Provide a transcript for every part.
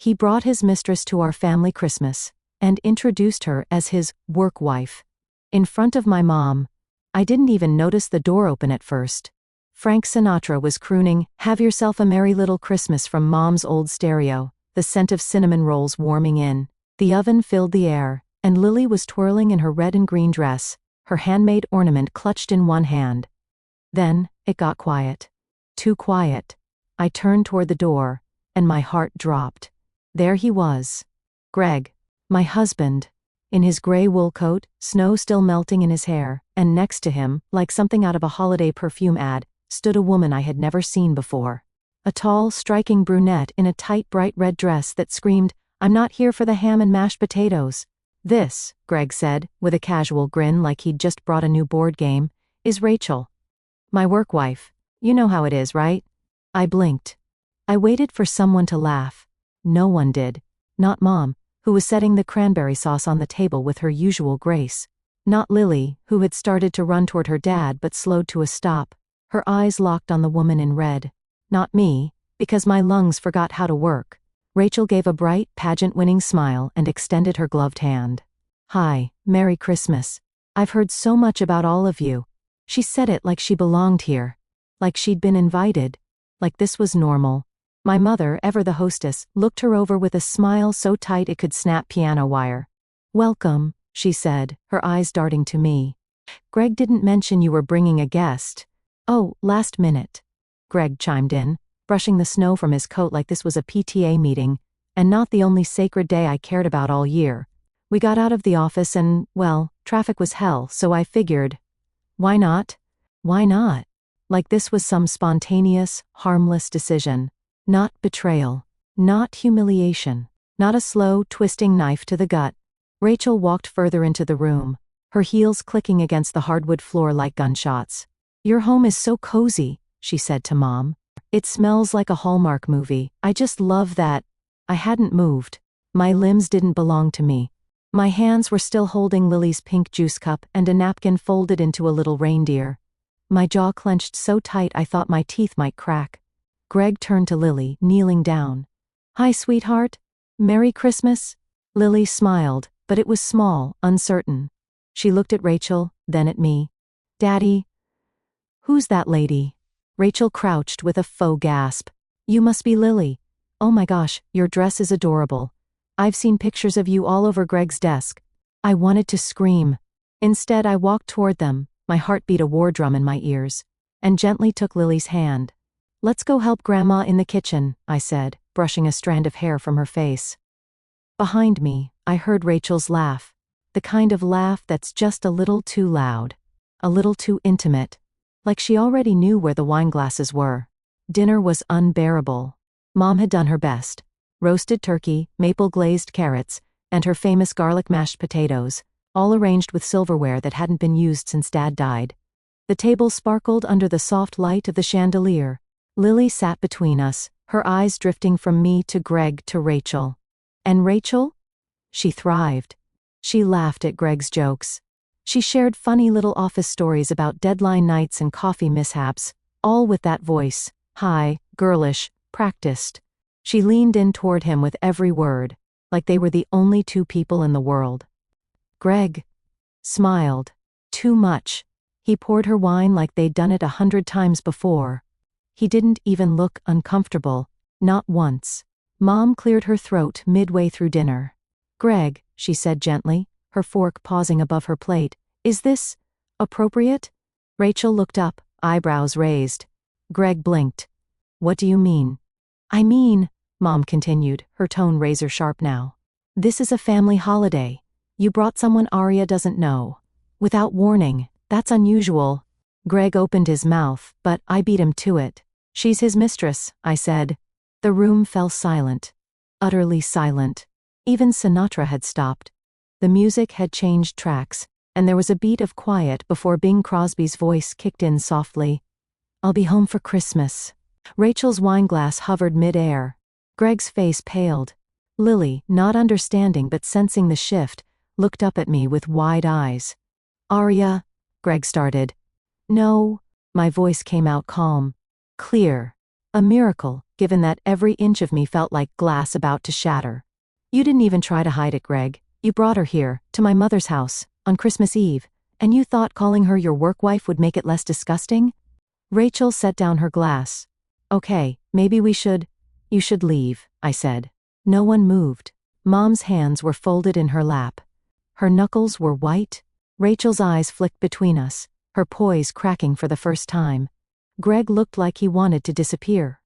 He brought his mistress to our family Christmas and introduced her as his work wife. In front of my mom. I didn't even notice the door open at first. Frank Sinatra was crooning, "Have Yourself a Merry Little Christmas" from Mom's old stereo, the scent of cinnamon rolls warming in. The oven filled the air, and Lily was twirling in her red and green dress, her handmade ornament clutched in one hand. Then, it got quiet. Too quiet. I turned toward the door, and my heart dropped. There he was. Greg. My husband. In his gray wool coat, snow still melting in his hair, and next to him, like something out of a holiday perfume ad, stood a woman I had never seen before. A tall, striking brunette in a tight bright red dress that screamed, "I'm not here for the ham and mashed potatoes." "This," Greg said, with a casual grin like he'd just brought a new board game, "is Rachel. My work wife. You know how it is, right?" I blinked. I waited for someone to laugh. No one did. Not Mom, who was setting the cranberry sauce on the table with her usual grace. Not Lily, who had started to run toward her dad but slowed to a stop, her eyes locked on the woman in red. Not me, because my lungs forgot how to work. Rachel gave a bright, pageant-winning smile and extended her gloved hand. "Hi, Merry Christmas. I've heard so much about all of you." She said it like she belonged here. Like she'd been invited. Like this was normal. My mother, ever the hostess, looked her over with a smile so tight it could snap piano wire. "Welcome," she said, her eyes darting to me. "Greg didn't mention you were bringing a guest." "Oh, last minute," Greg chimed in, brushing the snow from his coat like this was a PTA meeting, and not the only sacred day I cared about all year. "We got out of the office and, well, traffic was hell, so I figured, why not? Why not?" Like this was some spontaneous, harmless decision. Not betrayal. Not humiliation. Not a slow, twisting knife to the gut. Rachel walked further into the room, her heels clicking against the hardwood floor like gunshots. "Your home is so cozy," she said to Mom. "It smells like a Hallmark movie. I just love that." I hadn't moved. My limbs didn't belong to me. My hands were still holding Lily's pink juice cup and a napkin folded into a little reindeer. My jaw clenched so tight I thought my teeth might crack. Greg turned to Lily, kneeling down. "Hi, sweetheart. Merry Christmas." Lily smiled, but it was small, uncertain. She looked at Rachel, then at me. "Daddy." "Who's that lady?" Rachel crouched with a faux gasp. "You must be Lily. Oh my gosh, your dress is adorable. I've seen pictures of you all over Greg's desk." I wanted to scream. Instead, I walked toward them, my heart beat a war drum in my ears, and gently took Lily's hand. "Let's go help Grandma in the kitchen," I said, brushing a strand of hair from her face. Behind me, I heard Rachel's laugh. The kind of laugh that's just a little too loud. A little too intimate. Like she already knew where the wine glasses were. Dinner was unbearable. Mom had done her best. Roasted turkey, maple-glazed carrots, and her famous garlic mashed potatoes, all arranged with silverware that hadn't been used since Dad died. The table sparkled under the soft light of the chandelier. Lily sat between us, her eyes drifting from me to Greg to Rachel. And Rachel? She thrived. She laughed at Greg's jokes. She shared funny little office stories about deadline nights and coffee mishaps, all with that voice, high, girlish, practiced. She leaned in toward him with every word, like they were the only two people in the world. Greg smiled. Too much. He poured her wine like they'd done it 100 times before. He didn't even look uncomfortable, not once. Mom cleared her throat midway through dinner. "Greg," she said gently, her fork pausing above her plate, "is this appropriate?" Rachel looked up, eyebrows raised. Greg blinked. "What do you mean?" "I mean," Mom continued, her tone razor-sharp now, "this is a family holiday. You brought someone Aria doesn't know. Without warning, that's unusual." Greg opened his mouth, but I beat him to it. "She's his mistress," I said. The room fell silent. Utterly silent. Even Sinatra had stopped. The music had changed tracks, and there was a beat of quiet before Bing Crosby's voice kicked in softly. "I'll be home for Christmas." Rachel's wineglass hovered mid-air. Greg's face paled. Lily, not understanding but sensing the shift, looked up at me with wide eyes. "Aria," Greg started. "No," my voice came out calm. Clear. A miracle, given that every inch of me felt like glass about to shatter. You didn't even try to hide it, Greg. You brought her here, to my mother's house, on Christmas Eve, and you thought calling her your work wife would make it less disgusting? Rachel set down her glass. Okay, maybe you should leave, I said. No one moved. Mom's hands were folded in her lap. Her knuckles were white. Rachel's eyes flicked between us, her poise cracking for the first time. Greg looked like he wanted to disappear.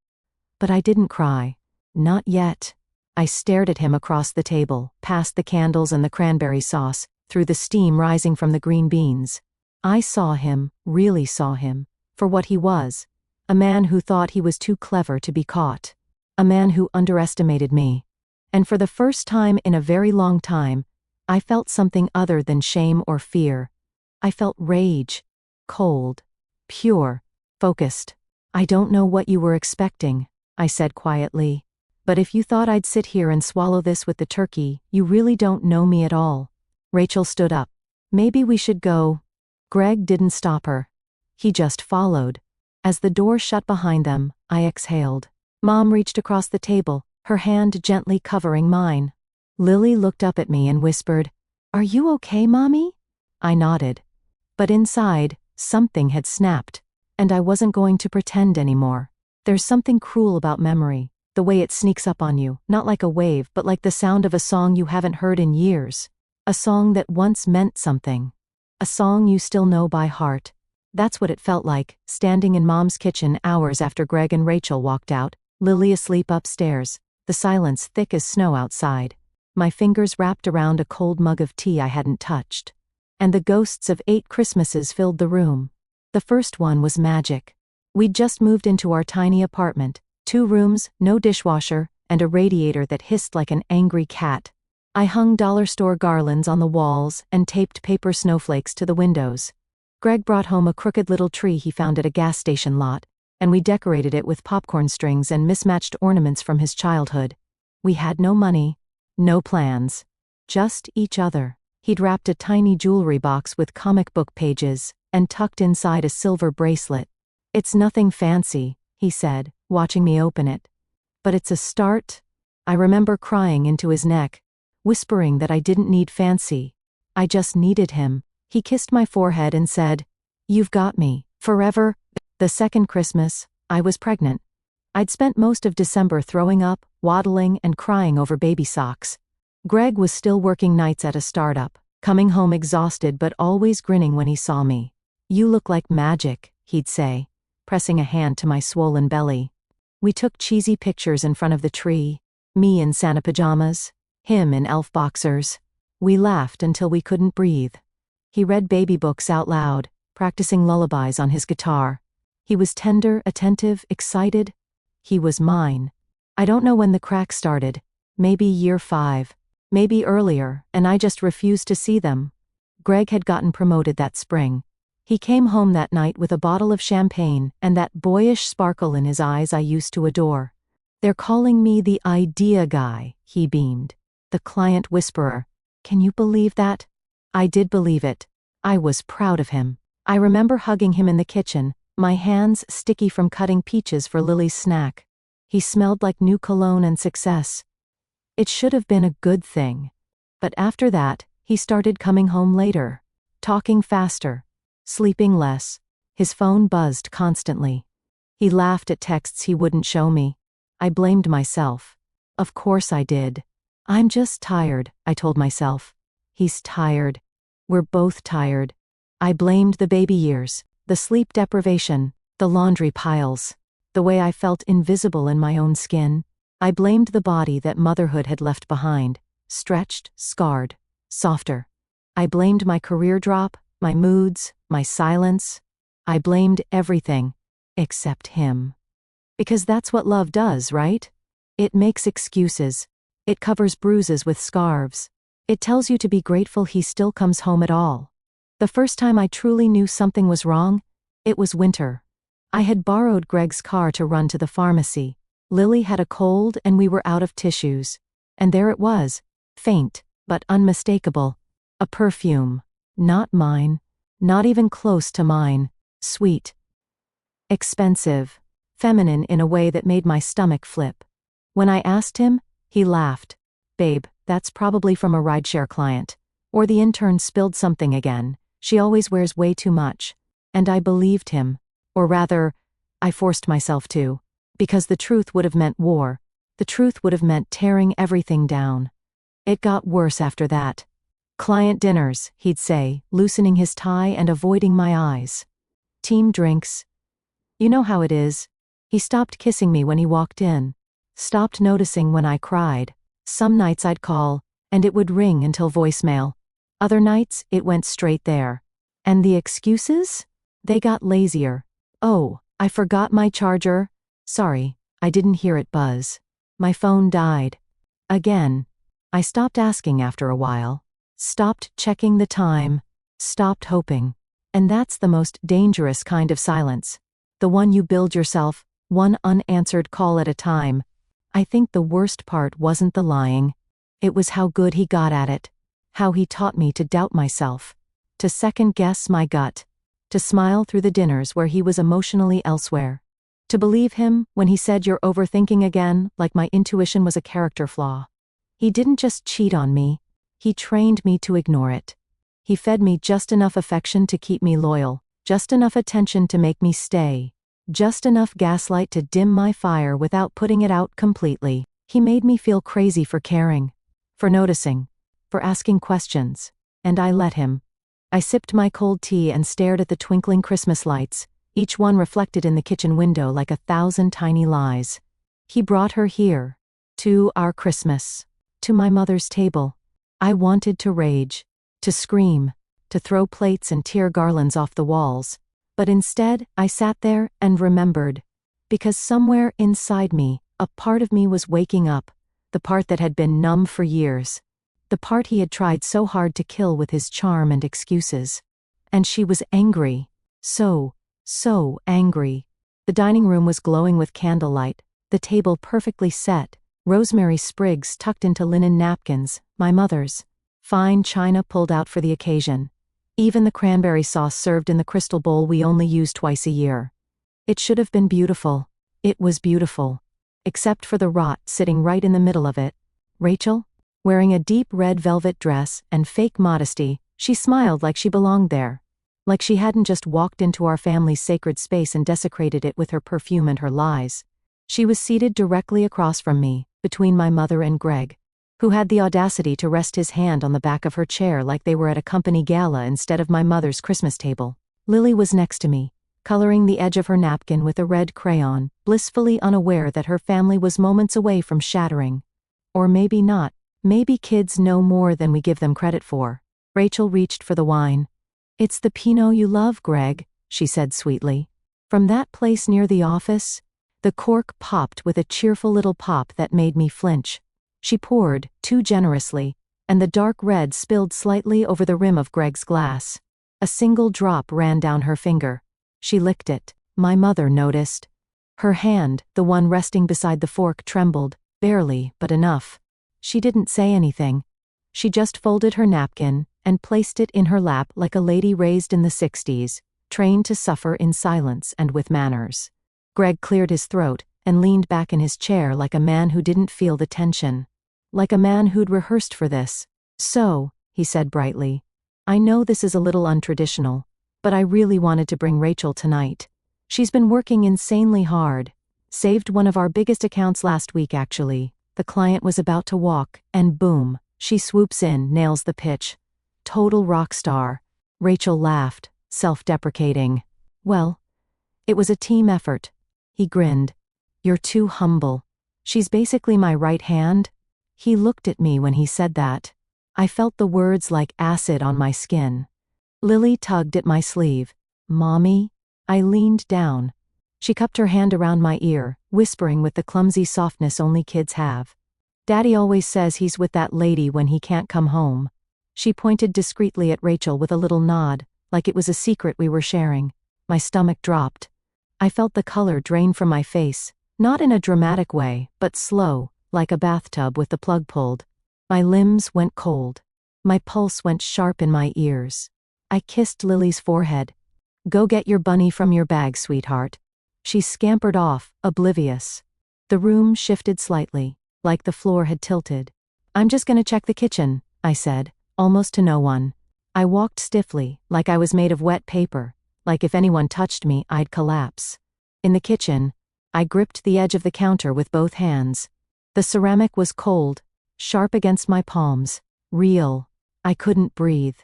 But I didn't cry. Not yet. I stared at him across the table, past the candles and the cranberry sauce, through the steam rising from the green beans. I saw him, really saw him, for what he was. A man who thought he was too clever to be caught. A man who underestimated me. And for the first time in a very long time, I felt something other than shame or fear. I felt rage. Cold. Pure. Focused. I don't know what you were expecting, I said quietly. But if you thought I'd sit here and swallow this with the turkey, you really don't know me at all. Rachel stood up. Maybe we should go. Greg didn't stop her. He just followed. As the door shut behind them, I exhaled. Mom reached across the table, her hand gently covering mine. Lily looked up at me and whispered, "Are you okay, Mommy?" I nodded. But inside, something had snapped, and I wasn't going to pretend anymore. There's something cruel about memory, the way it sneaks up on you, not like a wave but like the sound of a song you haven't heard in years. A song that once meant something. A song you still know by heart. That's what it felt like, standing in Mom's kitchen hours after Greg and Rachel walked out, Lily asleep upstairs, the silence thick as snow outside. My fingers wrapped around a cold mug of tea I hadn't touched. And the ghosts of 8 Christmases filled the room. The first one was magic. We'd just moved into our tiny apartment, 2 rooms, no dishwasher, and a radiator that hissed like an angry cat. I hung dollar store garlands on the walls and taped paper snowflakes to the windows. Greg brought home a crooked little tree he found at a gas station lot, and we decorated it with popcorn strings and mismatched ornaments from his childhood. We had no money, no plans, just each other. He'd wrapped a tiny jewelry box with comic book pages and tucked inside a silver bracelet. "It's nothing fancy," he said, watching me open it. "But it's a start." I remember crying into his neck, whispering that I didn't need fancy. I just needed him. He kissed my forehead and said, "You've got me, forever." The second Christmas, I was pregnant. I'd spent most of December throwing up, waddling, and crying over baby socks. Greg was still working nights at a startup, coming home exhausted but always grinning when he saw me. "You look like magic," he'd say, pressing a hand to my swollen belly. We took cheesy pictures in front of the tree, me in Santa pajamas, him in elf boxers. We laughed until we couldn't breathe. He read baby books out loud, practicing lullabies on his guitar. He was tender, attentive, excited. He was mine. I don't know when the cracks started, maybe year 5, maybe earlier, and I just refused to see them. Greg had gotten promoted that spring. He came home that night with a bottle of champagne and that boyish sparkle in his eyes I used to adore. "They're calling me the idea guy," he beamed. "The client whisperer. Can you believe that?" I did believe it. I was proud of him. I remember hugging him in the kitchen, my hands sticky from cutting peaches for Lily's snack. He smelled like new cologne and success. It should have been a good thing. But after that, he started coming home later, talking faster, sleeping less. His phone buzzed constantly. He laughed at texts he wouldn't show me. I blamed myself. Of course I did. "I'm just tired," I told myself. "He's tired. We're both tired." I blamed the baby years, the sleep deprivation, the laundry piles, the way I felt invisible in my own skin. I blamed the body that motherhood had left behind, stretched, scarred, softer. I blamed my career drop, my moods, my silence. I blamed everything, except him. Because that's what love does, right? It makes excuses. It covers bruises with scarves. It tells you to be grateful he still comes home at all. The first time I truly knew something was wrong, it was winter. I had borrowed Greg's car to run to the pharmacy. Lily had a cold and we were out of tissues. And there it was, faint, but unmistakable. A perfume. Not mine. Not even close to mine. Sweet. Expensive. feminine in a way that made my stomach flip. When I asked him, he laughed. Babe, that's probably from a rideshare client. Or the intern spilled something again. She always wears way too much. And I believed him. Or rather, I forced myself to. Because the truth would have meant war. The truth would have meant tearing everything down. It got worse after that. Client dinners, he'd say, loosening his tie and avoiding my eyes. Team drinks. You know how it is. He stopped kissing me when he walked in. Stopped noticing when I cried. Some nights I'd call, and it would ring until voicemail. Other nights, it went straight there. And the excuses? They got lazier. Oh, I forgot my charger. Sorry, I didn't hear it buzz. My phone died. Again. I stopped asking after a while. Stopped checking the time. Stopped hoping. And that's the most dangerous kind of silence. The one you build yourself, one unanswered call at a time. I think the worst part wasn't the lying. It was how good he got at it. How he taught me to doubt myself. To second-guess my gut. To smile through the dinners where he was emotionally elsewhere. To believe him when he said you're overthinking again, like my intuition was a character flaw. He didn't just cheat on me. He trained me to ignore it. He fed me just enough affection to keep me loyal, just enough attention to make me stay, just enough gaslight to dim my fire without putting it out completely. He made me feel crazy for caring, for noticing, for asking questions, and I let him. I sipped my cold tea and stared at the twinkling Christmas lights, each one reflected in the kitchen window like 1,000 tiny lies. He brought her here, to our Christmas, to my mother's table. I wanted to rage, to scream, to throw plates and tear garlands off the walls, but instead I sat there and remembered. Because somewhere inside me, a part of me was waking up, the part that had been numb for years. The part he had tried so hard to kill with his charm and excuses. And she was angry. So angry. The dining room was glowing with candlelight, the table perfectly set, rosemary sprigs tucked into linen napkins, my mother's. Fine china pulled out for the occasion. Even the cranberry sauce served in the crystal bowl we only use twice a year. It should have been beautiful. It was beautiful. Except for the rot sitting right in the middle of it. Rachel? Wearing a deep red velvet dress and fake modesty, she smiled like she belonged there. Like she hadn't just walked into our family's sacred space and desecrated it with her perfume and her lies. She was seated directly across from me, between my mother and Greg, who had the audacity to rest his hand on the back of her chair like they were at a company gala instead of my mother's Christmas table. Lily was next to me, coloring the edge of her napkin with a red crayon, blissfully unaware that her family was moments away from shattering. Or maybe not. Maybe kids know more than we give them credit for. Rachel reached for the wine. "It's the Pinot you love, Greg," she said sweetly. "From that place near the office?" The cork popped with a cheerful little pop that made me flinch. She poured, too generously, and the dark red spilled slightly over the rim of Greg's glass. A single drop ran down her finger. She licked it. My mother noticed. Her hand, the one resting beside the fork, trembled, barely, but enough. She didn't say anything. She just folded her napkin and placed it in her lap like a lady raised in the 60s, trained to suffer in silence and with manners. Greg cleared his throat and leaned back in his chair like a man who didn't feel the tension. Like a man who'd rehearsed for this. "So," he said brightly, "I know this is a little untraditional, but I really wanted to bring Rachel tonight. She's been working insanely hard. Saved one of our biggest accounts last week actually. The client was about to walk, and boom, she swoops in, nails the pitch. Total rock star." Rachel laughed, self-deprecating. "Well, it was a team effort." He grinned. "You're too humble. She's basically my right hand." He looked at me when he said that. I felt the words like acid on my skin. Lily tugged at my sleeve. "Mommy?" I leaned down. She cupped her hand around my ear, whispering with the clumsy softness only kids have. "Daddy always says he's with that lady when he can't come home." She pointed discreetly at Rachel with a little nod, like it was a secret we were sharing. My stomach dropped. I felt the color drain from my face, not in a dramatic way, but slow, like a bathtub with the plug pulled. My limbs went cold. My pulse went sharp in my ears. I kissed Lily's forehead. "Go get your bunny from your bag, sweetheart." She scampered off, oblivious. The room shifted slightly, like the floor had tilted. "I'm just gonna check the kitchen," I said, almost to no one. I walked stiffly, like I was made of wet paper, like if anyone touched me, I'd collapse. In the kitchen, I gripped the edge of the counter with both hands. The ceramic was cold, sharp against my palms, real. I couldn't breathe.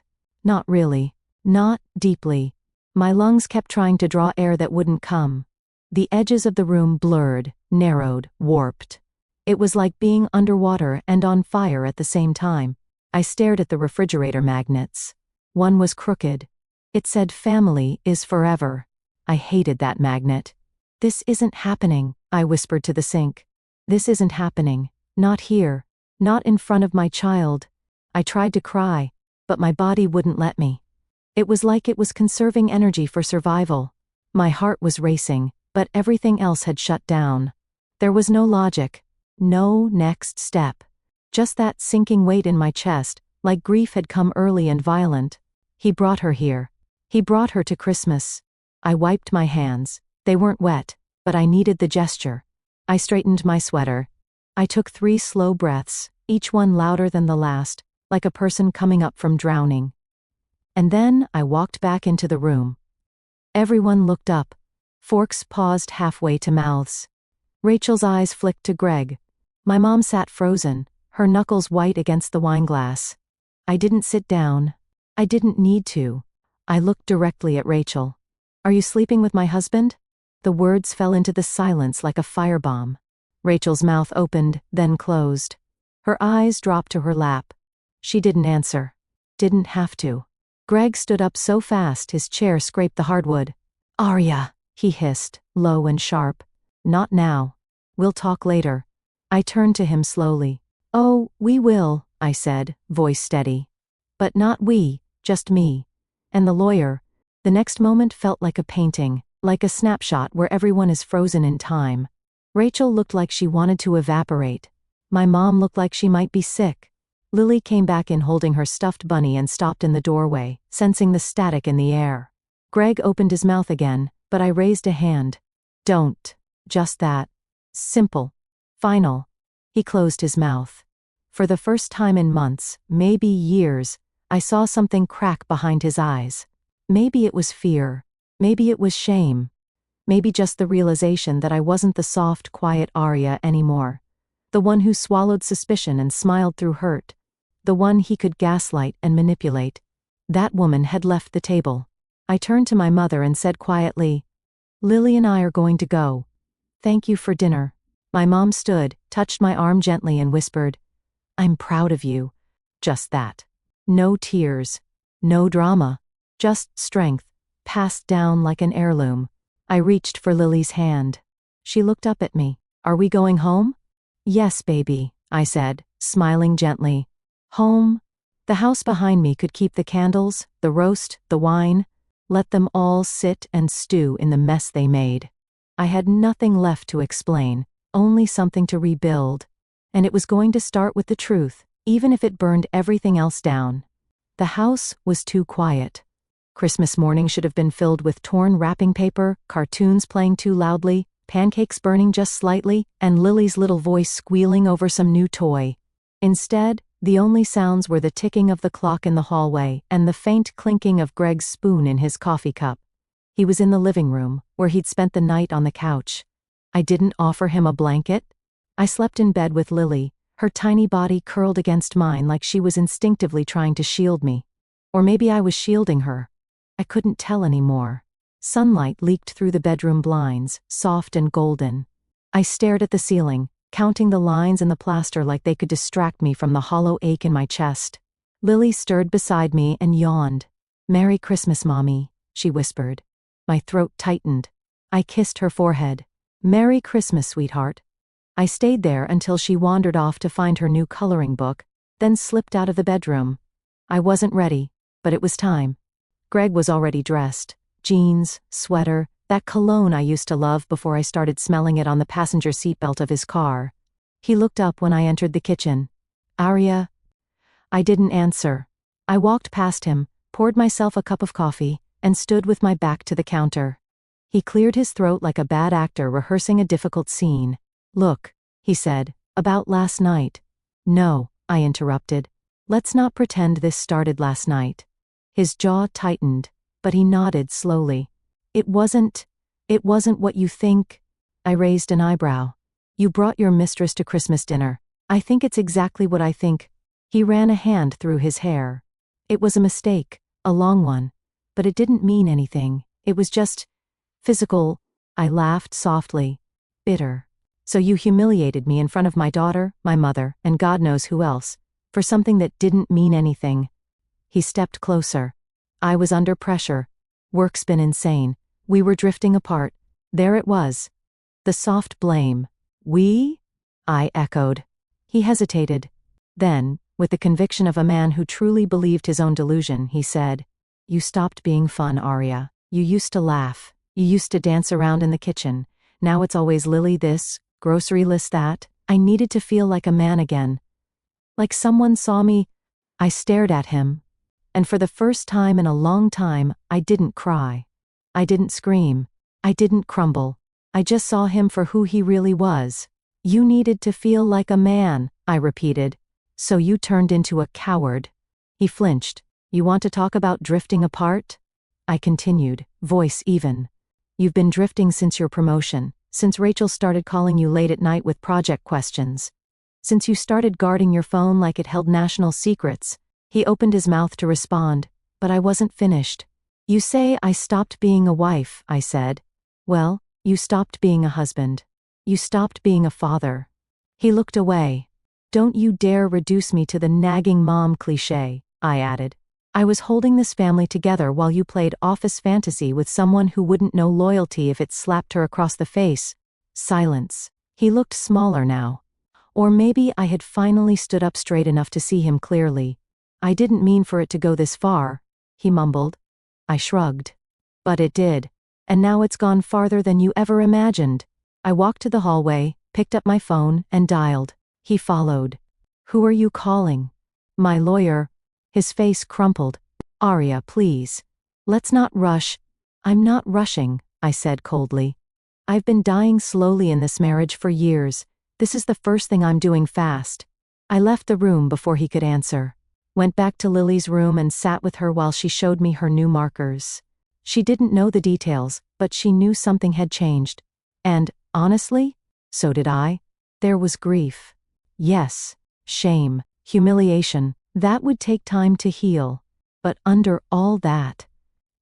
Not really. Not deeply. My lungs kept trying to draw air that wouldn't come. The edges of the room blurred, narrowed, warped. It was like being underwater and on fire at the same time. I stared at the refrigerator magnets. One was crooked. It said "Family is forever." I hated that magnet. "This isn't happening," I whispered to the sink. "This isn't happening. Not here. Not in front of my child." I tried to cry, but my body wouldn't let me. It was like it was conserving energy for survival. My heart was racing, but everything else had shut down. There was no logic. No next step. Just that sinking weight in my chest, like grief had come early and violent. He brought her here. He brought her to Christmas. I wiped my hands. They weren't wet, but I needed the gesture. I straightened my sweater. I took 3 slow breaths, each one louder than the last, like a person coming up from drowning. And then I walked back into the room. Everyone looked up. Forks paused halfway to mouths. Rachel's eyes flicked to Greg. My mom sat frozen, her knuckles white against the wineglass. I didn't sit down. I didn't need to. I looked directly at Rachel. "Are you sleeping with my husband?" The words fell into the silence like a firebomb. Rachel's mouth opened, then closed. Her eyes dropped to her lap. She didn't answer. Didn't have to. Greg stood up so fast his chair scraped the hardwood. "Aria," he hissed, low and sharp. "Not now. We'll talk later." I turned to him slowly. "Oh, we will," I said, voice steady. But not we, just me. And the lawyer. The next moment felt like a painting, like a snapshot where everyone is frozen in time. Rachel looked like she wanted to evaporate. My mom looked like she might be sick. Lily came back in holding her stuffed bunny and stopped in the doorway, sensing the static in the air. Greg opened his mouth again, but I raised a hand. "Don't." Just that. Simple. Final. He closed his mouth. For the first time in months, maybe years, I saw something crack behind his eyes. Maybe it was fear. Maybe it was shame. Maybe just the realization that I wasn't the soft, quiet Aria anymore. The one who swallowed suspicion and smiled through hurt. The one he could gaslight and manipulate. That woman had left the table. I turned to my mother and said quietly, "Lily and I are going to go. Thank you for dinner." My mom stood, touched my arm gently and whispered, "I'm proud of you." Just that. No tears. No drama. Just strength, passed down like an heirloom. I reached for Lily's hand. She looked up at me. "Are we going home?" "Yes, baby," I said, smiling gently. Home? The house behind me could keep the candles, the roast, the wine. Let them all sit and stew in the mess they made. I had nothing left to explain, only something to rebuild. And it was going to start with the truth, even if it burned everything else down. The house was too quiet. Christmas morning should have been filled with torn wrapping paper, cartoons playing too loudly, pancakes burning just slightly, and Lily's little voice squealing over some new toy. Instead, the only sounds were the ticking of the clock in the hallway and the faint clinking of Greg's spoon in his coffee cup. He was in the living room, where he'd spent the night on the couch. I didn't offer him a blanket. I slept in bed with Lily, her tiny body curled against mine like she was instinctively trying to shield me. Or maybe I was shielding her. I couldn't tell anymore. Sunlight leaked through the bedroom blinds, soft and golden. I stared at the ceiling, counting the lines in the plaster like they could distract me from the hollow ache in my chest. Lily stirred beside me and yawned. "Merry Christmas, Mommy," she whispered. My throat tightened. I kissed her forehead. "Merry Christmas, sweetheart." I stayed there until she wandered off to find her new coloring book, then slipped out of the bedroom. I wasn't ready, but it was time. Greg was already dressed. Jeans, sweater, that cologne I used to love before I started smelling it on the passenger seatbelt of his car. He looked up when I entered the kitchen. "Aria?" I didn't answer. I walked past him, poured myself a cup of coffee, and stood with my back to the counter. He cleared his throat like a bad actor rehearsing a difficult scene. Look, he said, about last night. No, I interrupted. Let's not pretend this started last night. His jaw tightened, but he nodded slowly. It wasn't what you think. I raised an eyebrow. You brought your mistress to Christmas dinner. I think it's exactly what I think. He ran a hand through his hair. It was a mistake, a long one. But it didn't mean anything. It was just physical. I laughed softly. Bitter. So you humiliated me in front of my daughter, my mother, and God knows who else, for something that didn't mean anything. He stepped closer. I was under pressure. Work's been insane. We were drifting apart. There it was. The soft blame. We? I echoed. He hesitated. Then, with the conviction of a man who truly believed his own delusion, he said, You stopped being fun, Aria. You used to laugh. You used to dance around in the kitchen. Now it's always Lily this, grocery list that. I needed to feel like a man again. Like someone saw me. I stared at him. And for the first time in a long time, I didn't cry. I didn't scream. I didn't crumble. I just saw him for who he really was. You needed to feel like a man, I repeated. So you turned into a coward. He flinched. You want to talk about drifting apart? I continued, voice even. You've been drifting since your promotion, since Rachel started calling you late at night with project questions. Since you started guarding your phone like it held national secrets. He opened his mouth to respond, but I wasn't finished. You say I stopped being a wife, I said. Well, you stopped being a husband. You stopped being a father. He looked away. Don't you dare reduce me to the nagging mom cliché, I added. I was holding this family together while you played office fantasy with someone who wouldn't know loyalty if it slapped her across the face. Silence. He looked smaller now. Or maybe I had finally stood up straight enough to see him clearly. I didn't mean for it to go this far, he mumbled. I shrugged. But it did. And now it's gone farther than you ever imagined. I walked to the hallway, picked up my phone, and dialed. He followed. Who are you calling? My lawyer. His face crumpled. Aria, please. Let's not rush. I'm not rushing, I said coldly. I've been dying slowly in this marriage for years. This is the first thing I'm doing fast. I left the room before he could answer. Went back to Lily's room and sat with her while she showed me her new markers. She didn't know the details, but she knew something had changed. And, honestly, so did I. There was grief. Yes, shame, humiliation. That would take time to heal. But under all that,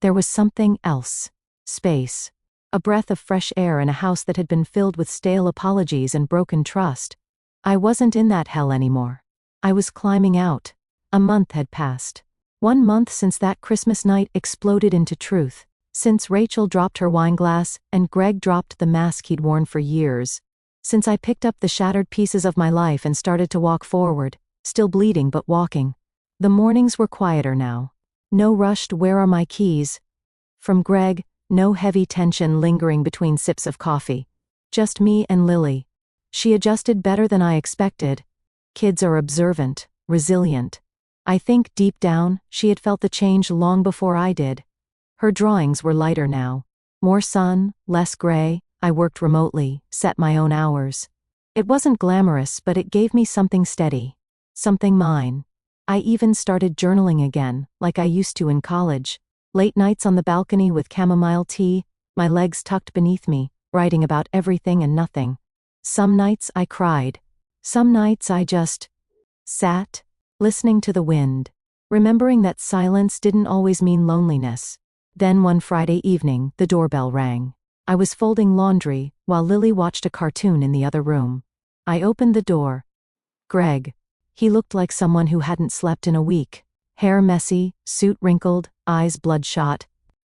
there was something else. Space. A breath of fresh air in a house that had been filled with stale apologies and broken trust. I wasn't in that hell anymore. I was climbing out. A month had passed. 1 month since that Christmas night exploded into truth. Since Rachel dropped her wine glass and Greg dropped the mask he'd worn for years. Since I picked up the shattered pieces of my life and started to walk forward, still bleeding but walking. The mornings were quieter now. No rushed "where are my keys?" from Greg, no heavy tension lingering between sips of coffee. Just me and Lily. She adjusted better than I expected. Kids are observant, resilient. I think deep down, she had felt the change long before I did. Her drawings were lighter now. More sun, less gray. I worked remotely, set my own hours. It wasn't glamorous, but it gave me something steady. Something mine. I even started journaling again, like I used to in college. Late nights on the balcony with chamomile tea, my legs tucked beneath me, writing about everything and nothing. Some nights I cried. Some nights I just sat, listening to the wind, remembering that silence didn't always mean loneliness. Then one Friday evening, the doorbell rang. I was folding laundry, while Lily watched a cartoon in the other room. I opened the door. Greg. He looked like someone who hadn't slept in a week. Hair messy, suit wrinkled, eyes bloodshot.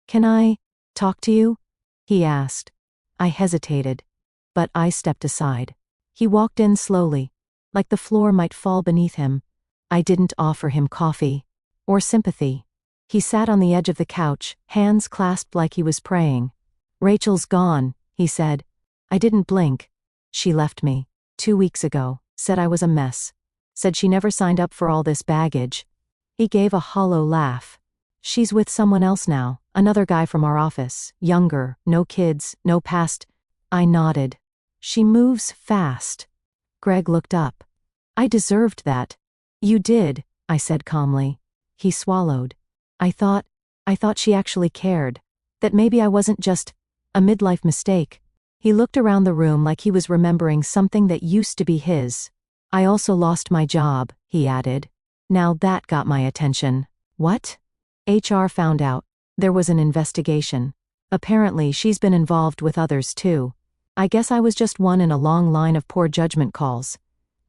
Can I talk to you? He asked. I hesitated. But I stepped aside. He walked in slowly, like the floor might fall beneath him. I didn't offer him coffee. Or sympathy. He sat on the edge of the couch, hands clasped like he was praying. Rachel's gone, he said. I didn't blink. She left me 2 weeks ago, said I was a mess. Said she never signed up for all this baggage. He gave a hollow laugh. She's with someone else now, another guy from our office, younger, no kids, no past. I nodded. She moves fast. Greg looked up. I deserved that. You did, I said calmly. He swallowed. I thought she actually cared. That maybe I wasn't just a midlife mistake. He looked around the room like he was remembering something that used to be his. I also lost my job, he added. Now that got my attention. What? HR found out. There was an investigation. Apparently she's been involved with others too. I guess I was just one in a long line of poor judgment calls.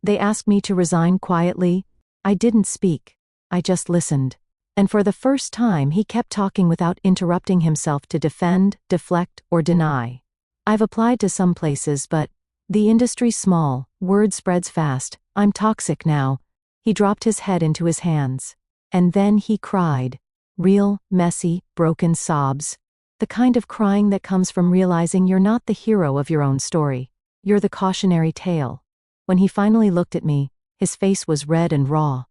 They asked me to resign quietly. I didn't speak. I just listened. And for the first time he kept talking without interrupting himself to defend, deflect, or deny. I've applied to some places but the industry's small, word spreads fast, I'm toxic now. He dropped his head into his hands. And then he cried. Real, messy, broken sobs. The kind of crying that comes from realizing you're not the hero of your own story. You're the cautionary tale. When he finally looked at me, his face was red and raw.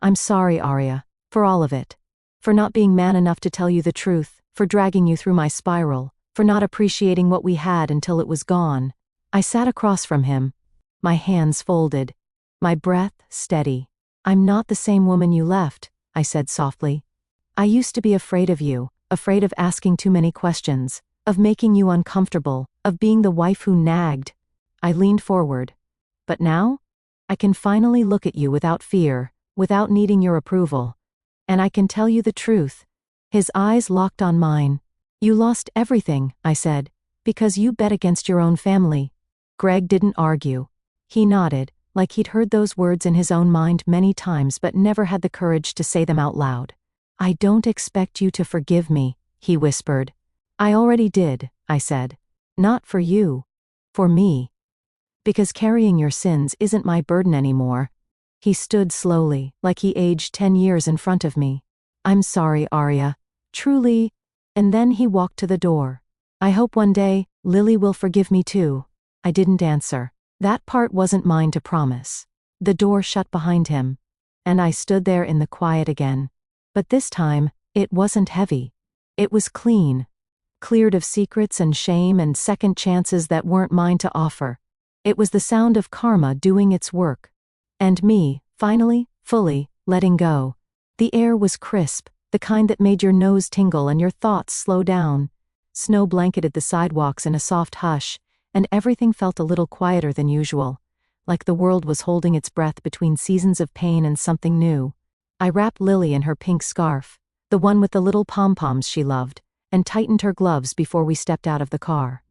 I'm sorry, Aria, for all of it. For not being man enough to tell you the truth, for dragging you through my spiral, for not appreciating what we had until it was gone. I sat across from him, my hands folded, my breath steady. I'm not the same woman you left, I said softly. I used to be afraid of you, afraid of asking too many questions, of making you uncomfortable, of being the wife who nagged. I leaned forward. But now? I can finally look at you without fear, without needing your approval. And I can tell you the truth. His eyes locked on mine. You lost everything, I said, because you bet against your own family. Greg didn't argue. He nodded, like he'd heard those words in his own mind many times but never had the courage to say them out loud. I don't expect you to forgive me, he whispered. I already did, I said. Not for you. For me. Because carrying your sins isn't my burden anymore. He stood slowly, like he aged 10 years in front of me. I'm sorry, Aria. Truly. And then he walked to the door. I hope one day, Lily will forgive me too. I didn't answer. That part wasn't mine to promise. The door shut behind him. And I stood there in the quiet again. But this time, it wasn't heavy. It was clean. Cleared of secrets and shame and second chances that weren't mine to offer. It was the sound of karma doing its work. And me, finally, fully, letting go. The air was crisp, the kind that made your nose tingle and your thoughts slow down. Snow blanketed the sidewalks in a soft hush, and everything felt a little quieter than usual, like the world was holding its breath between seasons of pain and something new. I wrapped Lily in her pink scarf, the one with the little pom-poms she loved, and tightened her gloves before we stepped out of the car.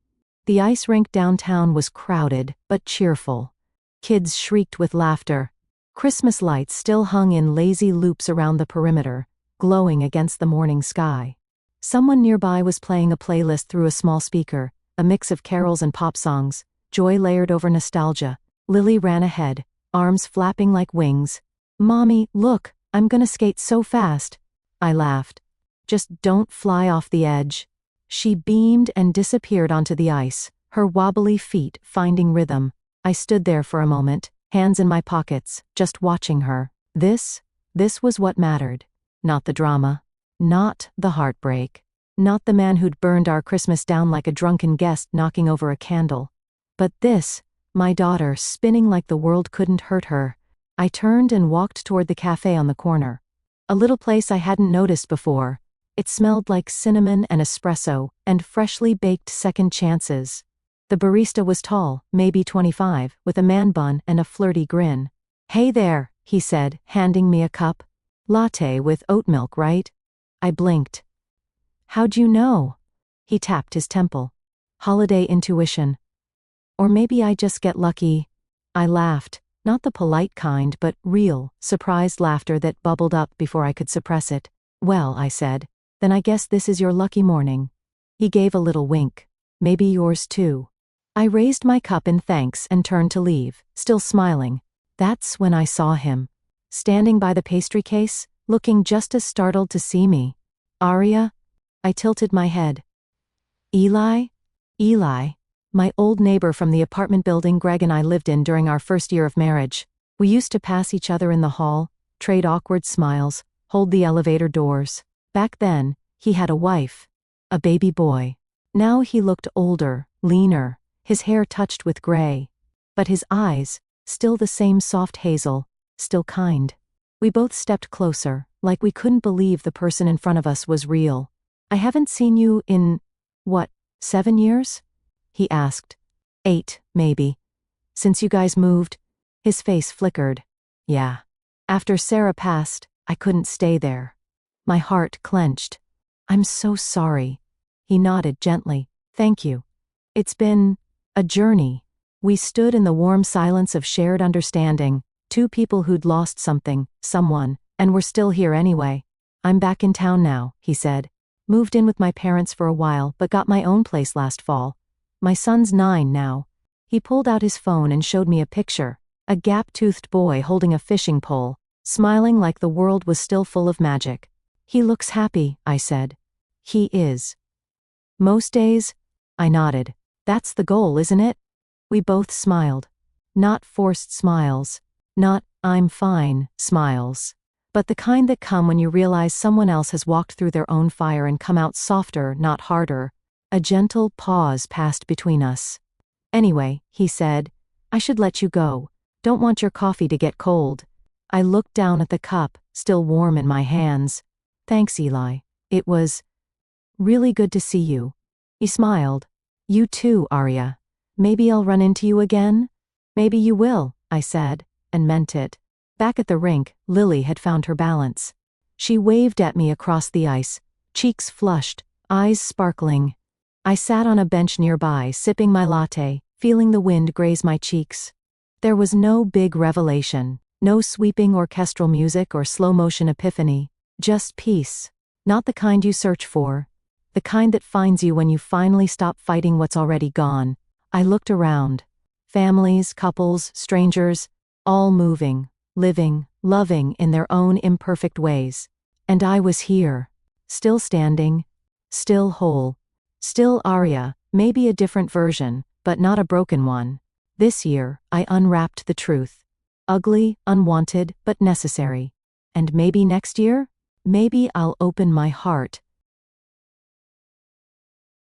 The ice rink downtown was crowded, but cheerful. Kids shrieked with laughter. Christmas lights still hung in lazy loops around the perimeter, glowing against the morning sky. Someone nearby was playing a playlist through a small speaker, a mix of carols and pop songs, joy layered over nostalgia. Lily ran ahead, arms flapping like wings. Mommy, look, I'm gonna skate so fast. I laughed. Just don't fly off the edge. She beamed and disappeared onto the ice, her wobbly feet finding rhythm. I stood there for a moment, hands in my pockets, just watching her. This was what mattered. Not the drama. Not the heartbreak. Not the man who'd burned our Christmas down like a drunken guest knocking over a candle. But this, my daughter spinning like the world couldn't hurt her. I turned and walked toward the cafe on the corner. A little place I hadn't noticed before. It smelled like cinnamon and espresso, and freshly baked second chances. The barista was tall, maybe 25, with a man bun and a flirty grin. Hey there, he said, handing me a cup. Latte with oat milk, right? I blinked. How'd you know? He tapped his temple. Holiday intuition. Or maybe I just get lucky. I laughed, not the polite kind but real, surprised laughter that bubbled up before I could suppress it. Well, I said, then I guess this is your lucky morning. He gave a little wink. Maybe yours too. I raised my cup in thanks and turned to leave, still smiling. That's when I saw him. Standing by the pastry case, looking just as startled to see me. Aria? I tilted my head. Eli? Eli. My old neighbor from the apartment building Greg and I lived in during our first year of marriage. We used to pass each other in the hall, trade awkward smiles, hold the elevator doors. Back then, he had a wife. A baby boy. Now he looked older, leaner, his hair touched with gray. But his eyes, still the same soft hazel, still kind. We both stepped closer, like we couldn't believe the person in front of us was real. I haven't seen you in, what, 7 years? He asked. 8, maybe. Since you guys moved? His face flickered. Yeah. After Sarah passed, I couldn't stay there. My heart clenched. I'm so sorry. He nodded gently. Thank you. It's been a journey. We stood in the warm silence of shared understanding, two people who'd lost something, someone, and were still here anyway. I'm back in town now, he said. Moved in with my parents for a while but got my own place last fall. My son's 9 now. He pulled out his phone and showed me a picture. A gap-toothed boy holding a fishing pole, smiling like the world was still full of magic. He looks happy, I said. He is. Most days? I nodded. That's the goal, isn't it? We both smiled. Not forced smiles. Not, I'm fine, smiles. But the kind that come when you realize someone else has walked through their own fire and come out softer, not harder. A gentle pause passed between us. Anyway, he said, I should let you go. Don't want your coffee to get cold. I looked down at the cup, still warm in my hands. Thanks, Eli. It was really good to see you. He smiled. You too, Aria. Maybe I'll run into you again? Maybe you will, I said, and meant it. Back at the rink, Lily had found her balance. She waved at me across the ice, cheeks flushed, eyes sparkling. I sat on a bench nearby, sipping my latte, feeling the wind graze my cheeks. There was no big revelation, no sweeping orchestral music or slow-motion epiphany, just peace. Not the kind you search for. The kind that finds you when you finally stop fighting what's already gone. I looked around. Families, couples, strangers, all moving, living, loving in their own imperfect ways. And I was here. Still standing. Still whole. Still Aria, maybe a different version, but not a broken one. This year, I unwrapped the truth. Ugly, unwanted, but necessary. And maybe next year? Maybe I'll open my heart